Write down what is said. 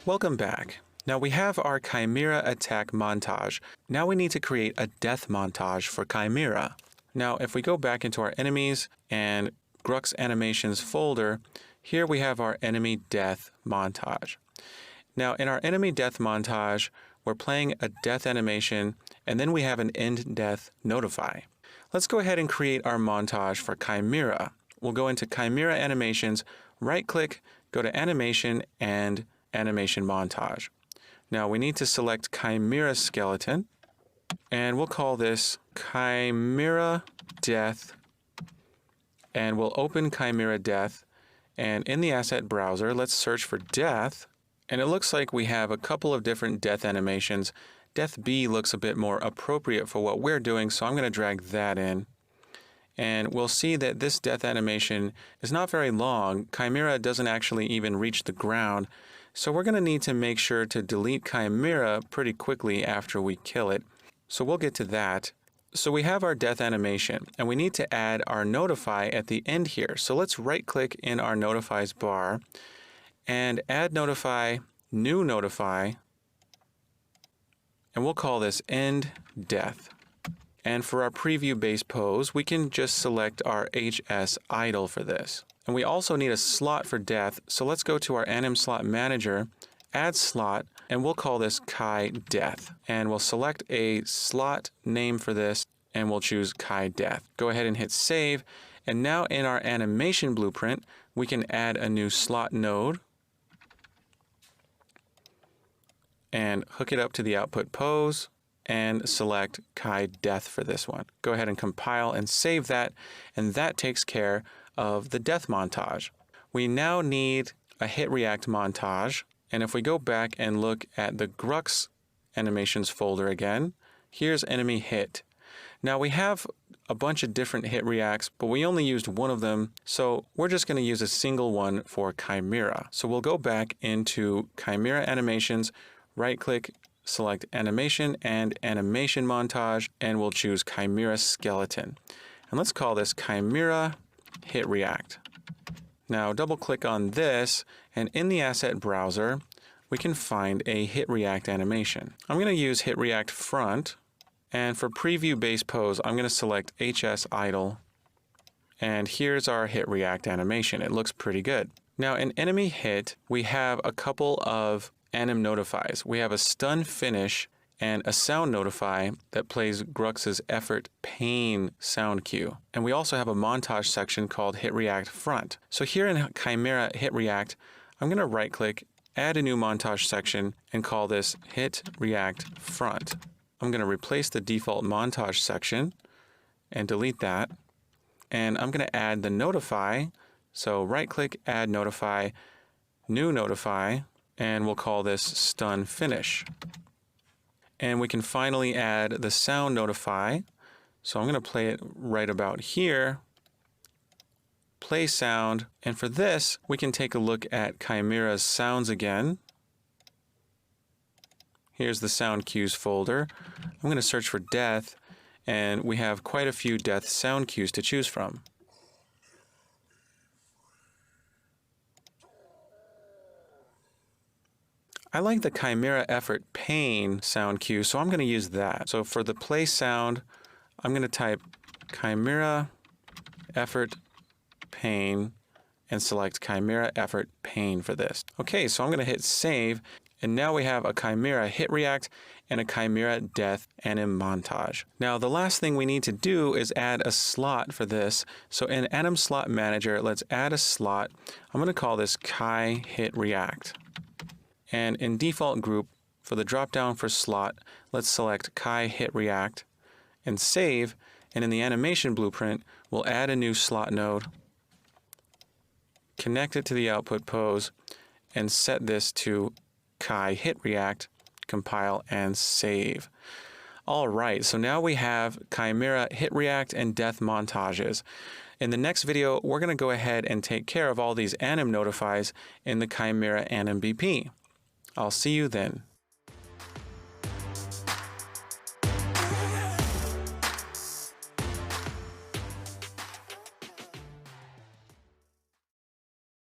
Welcome back. Now we have our Khaimera attack montage. Now we need to create a death montage for Khaimera. Now if we go back into our enemies and Grux animations folder, here we have our enemy death montage. Now in our enemy death montage, we're playing a death animation and then we have an end death notify. Let's go ahead and create our montage for Khaimera. We'll go into Khaimera animations, right click, go to animation and animation montage. Now we need to select Khaimera skeleton and we'll call this Khaimera death, and we'll open Khaimera death, and in the asset browser let's search for death, and it looks like we have a couple of different death animations. Death B looks a bit more appropriate for what we're doing, so I'm going to drag that in. And we'll see that this death animation is not very long. Khaimera doesn't actually even reach the ground. So we're going to need to make sure to delete Khaimera pretty quickly after we kill it. So we'll get to that. So we have our death animation and we need to add our notify at the end here. So let's right click in our notifies bar and add notify, new notify, and we'll call this end death. And for our preview base pose, we can just select our HS idle for this. And we also need a slot for death, so let's go to our anim slot manager, add slot, and we'll call this Khai death. And we'll select a slot name for this, and we'll choose Khai death. Go ahead and hit save, and now in our animation blueprint, we can add a new slot node and hook it up to the output pose, and select Khai death for this one. Go ahead and compile and save that, and that takes care of the death montage. We now need a hit react montage, and if we go back and look at the Grux animations folder again, here's enemy hit. Now we have a bunch of different hit reacts, but we only used one of them, so we're just going to use a single one for Khaimera. So we'll go back into Khaimera animations, right click, select animation and animation montage, and we'll choose Khaimera skeleton. And let's call this Khaimera hit react. Now double click on this, and in the asset browser, we can find a hit react animation. I'm going to use hit react front, and for preview base pose, I'm going to select HS idle. And here's our hit react animation. It looks pretty good. Now in enemy hit, we have a couple of anim notifies. We have a stun finish and a sound notify that plays Grux's effort pain sound cue. And we also have a montage section called hit react front. So here in Khaimera hit react, I'm going to right click, add a new montage section, and call this hit react front. I'm going to replace the default montage section and delete that. And I'm going to add the notify. So right click, add notify, new notify, and we'll call this stun finish. And we can finally add the sound notify. So I'm going to play it right about here. Play sound. And for this, we can take a look at Khaimera's sounds again. Here's the sound cues folder. I'm going to search for death, and we have quite a few death sound cues to choose from. I like the Khaimera effort pain sound cue, so I'm going to use that. So for the play sound, I'm going to type Khaimera effort pain and select Khaimera effort pain for this. Okay, so I'm going to hit save, and now we have a Khaimera hit react and a Khaimera death anim montage. Now the last thing we need to do is add a slot for this. So in anim slot manager, let's add a slot. I'm going to call this Khai hit react. And in default group, for the dropdown for slot, let's select Khai hit react and save. And in the animation blueprint, we'll add a new slot node, connect it to the output pose, and set this to Khai hit react, compile, and save. All right, so now we have Khaimera hit react and death montages. In the next video, we're going to go ahead and take care of all these anim notifies in the Khaimera anim BP. I'll see you then.